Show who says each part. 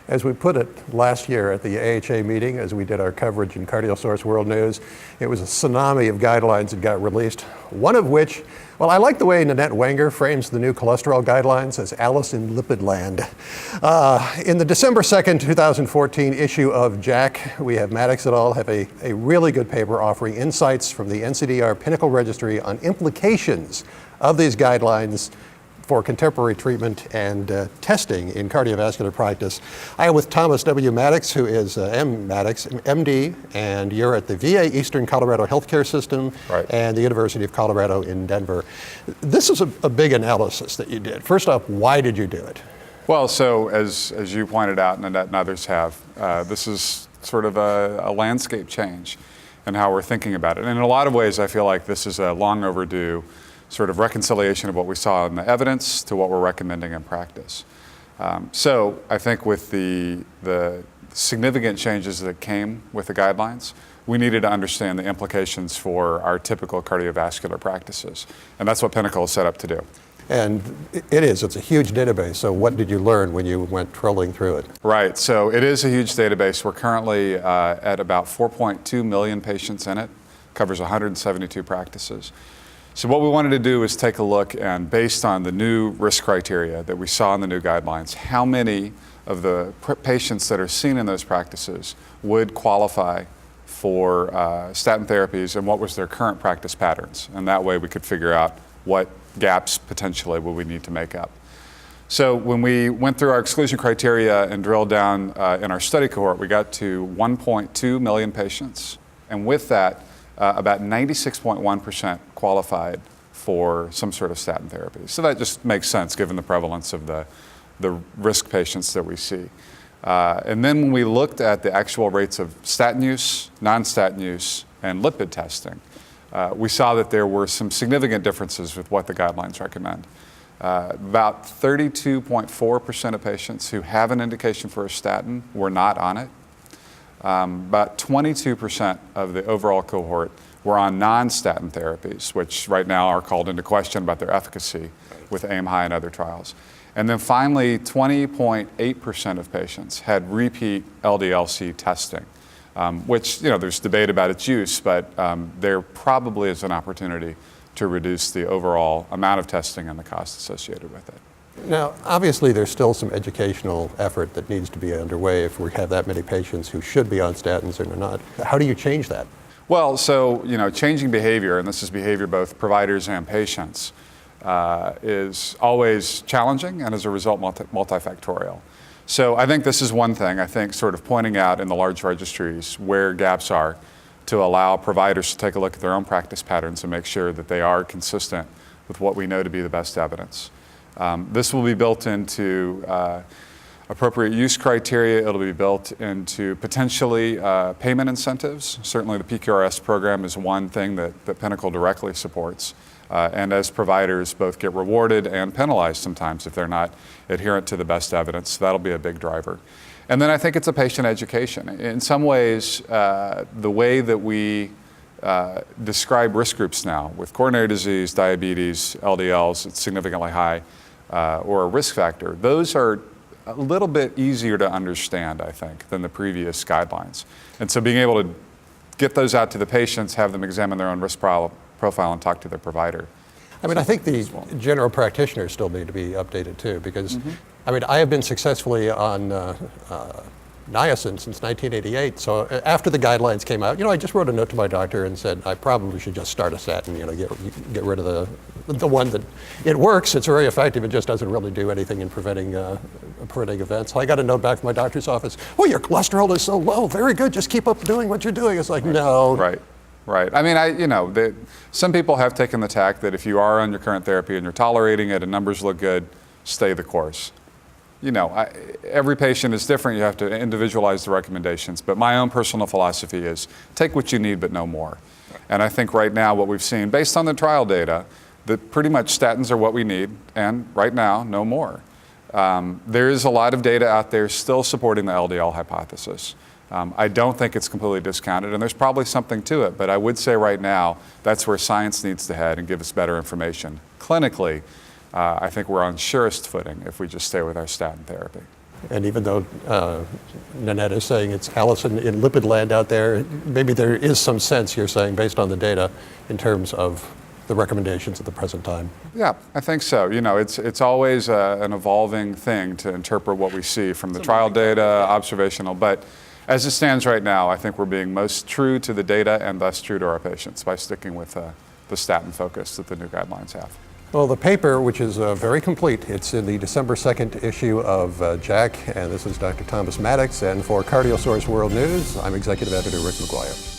Speaker 1: As we put it last year at the AHA meeting, as we did our coverage in CardioSource World News, it was a tsunami of guidelines that got released, one of which, well, I like the way Nanette Wenger frames the new cholesterol guidelines as Alice in Lipid Land. In the December 2nd, 2014 issue of JACC, we have Maddox et al. Have a really good paper offering insights from the NCDR PINNACLE Registry on implications of these guidelines for contemporary treatment and testing in cardiovascular practice. I am with Thomas W. Maddox, who is Maddox, MD, and you're at the VA Eastern Colorado Healthcare System and the University of Colorado in Denver. This is a big analysis that you did. First off, why did you do it?
Speaker 2: Well, so as you pointed out, and others have, this is sort of a landscape change in how we're thinking about it. And in a lot of ways, I feel like this is a long overdue sort of reconciliation of what we saw in the evidence to what we're recommending in practice. So I think with the significant changes that came with the guidelines, we needed to understand the implications for our typical cardiovascular practices. And that's what Pinnacle is set up to do.
Speaker 1: And it's a huge database. So what did you learn when you went trolling through it?
Speaker 2: Right, so it is a huge database. We're currently at about 4.2 million patients in it, covers 172 practices. So what we wanted to do is take a look, and based on the new risk criteria that we saw in the new guidelines, how many of the patients that are seen in those practices would qualify for statin therapies, and what was their current practice patterns. And that way we could figure out what gaps potentially would we need to make up. So when we went through our exclusion criteria and drilled down in our study cohort, we got to 1.2 million patients. And with that, about 96.1% qualified for some sort of statin therapy. So that just makes sense given the prevalence of the risk patients that we see. And then when we looked at the actual rates of statin use, non-statin use, and lipid testing, we saw that there were some significant differences with what the guidelines recommend. About 32.4% of patients who have an indication for a statin were not on it. About 22% of the overall cohort were on non-statin therapies, which right now are called into question about their efficacy with AIM-HIGH and other trials. And then finally, 20.8% of patients had repeat LDL-C testing, which, there's debate about its use, but there probably is an opportunity to reduce the overall amount of testing and the cost associated with it.
Speaker 1: Now, obviously, there's still some educational effort that needs to be underway if we have that many patients who should be on statins and are not. How do you change that?
Speaker 2: Well, so, changing behavior, and this is behavior both providers and patients, is always challenging and as a result multifactorial. So I think this is one thing, I think sort of pointing out in the large registries where gaps are to allow providers to take a look at their own practice patterns and make sure that they are consistent with what we know to be the best evidence. This will be built into appropriate use criteria. It'll be built into potentially payment incentives. Certainly the PQRS program is one thing that Pinnacle directly supports. And as providers both get rewarded and penalized sometimes if they're not adherent to the best evidence, that'll be a big driver. And then I think it's a patient education. In some ways, the way that we describe risk groups now with coronary disease, diabetes, LDLs, it's significantly high, or a risk factor, those are a little bit easier to understand, I think, than the previous guidelines. And so being able to get those out to the patients, have them examine their own risk profile and talk to their provider.
Speaker 1: I mean, I think the general practitioners still need to be updated too, because I mean, I have been successfully on niacin since 1988. So after the guidelines came out, I just wrote a note to my doctor and said I probably should just start a statin. Get rid of the one that it works. It's very effective. It just doesn't really do anything in preventing events. So I got a note back from my doctor's office. Oh, your cholesterol is so low. Very good. Just keep up doing what you're doing. It's like no.
Speaker 2: Right. I mean, some people have taken the tack that if you are on your current therapy and you're tolerating it and numbers look good, stay the course. Every patient is different. You have to individualize the recommendations. But my own personal philosophy is take what you need, but no more. And I think right now what we've seen, based on the trial data, that pretty much statins are what we need, and right now, no more. There is a lot of data out there still supporting the LDL hypothesis. I don't think it's completely discounted, and there's probably something to it, but I would say right now, that's where science needs to head and give us better information. Clinically, I think we're on surest footing if we just stay with our statin therapy.
Speaker 1: And even though Nanette is saying it's Alice in lipid land out there, maybe there is some sense, you're saying, based on the data, in terms of the recommendations at the present time.
Speaker 2: Yeah, I think so. You know, it's always an evolving thing to interpret what we see from the trial data, observational, but as it stands right now, I think we're being most true to the data and thus true to our patients by sticking with the statin focus that the new guidelines have.
Speaker 1: Well, the paper, which is very complete, it's in the December 2nd issue of JACC, and this is Dr. Thomas Maddox, and for CardioSource World News, I'm Executive Editor Rick McGuire.